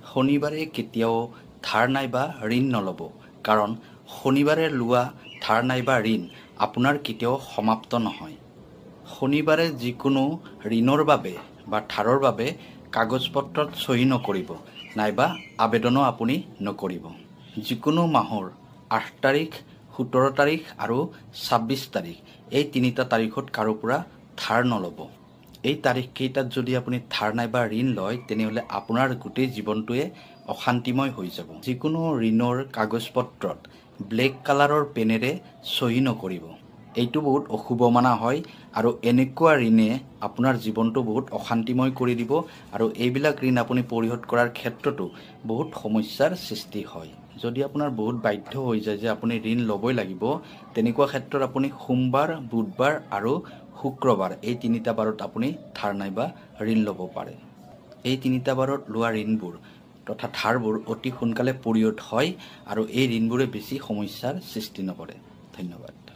শনিবাৰে কেতিয়াও ধাৰ নাইবা ঋণ নল'ব, কাৰণ শনিবাৰে লোৱা ধাৰ নাইবা ঋণ আপোনাৰ কেতিয়াও সমাপ্ত নহয়। শনিবাৰে যিকোনো ঋণৰ বাবে বা ধাৰৰ বাবে কাগজ পত্ৰত চহী নকৰিব, নাইবা আবেদনো আপুনি নকৰিব। যিকোনো মাহৰ ৮ তাৰিখ, ১৭ তাৰিখ আৰু ২৬ তাৰিখ, এই তিনিটা তাৰিখত কাৰো পৰা ধাৰ নল'ব। এই তাৰিখকেইটাত যদি আপুনি ধাৰ নাইবা ঋণ লয়, তেনেহ'লে আপোনাৰ গোটেই জীৱনটোৱে অশান্তিময় হৈ যাব। যিকোনো ঋণৰ কাগজ পত্ৰত ব্লেক কালাৰৰ পেনেৰে চহী নকৰিব। এইটো বহুত অশুভ মানা হয় আৰু এনেকুৱা ঋণে আপোনাৰ জীৱনটো বহুত অশান্তিময় কৰি দিব আৰু এইবিলাক ঋণ আপুনি পৰিশোধ কৰাৰ ক্ষেত্ৰতো বহুত সমস্যাৰ সৃষ্টি হয়। যদি আপোনাৰ বহুত বাধ্য হৈ যায় যে আপুনি ঋণ ল'বই লাগিব, তেনেকুৱা ক্ষেত্ৰত আপুনি সোমবাৰ, বুধবাৰ আৰু শুক্ৰবাৰ এই তিনিটা বাৰত আপুনি ধাৰ নাইবা ঋণ ল'ব পাৰে। এই তিনিটা বাৰত লোৱা ঋণবোৰ তথা ধাৰবোৰ অতি সোনকালে পৰিশোধ হয় আৰু এই ঋণবোৰে বেছি সমস্যাৰ সৃষ্টি নকৰে। ধন্যবাদ।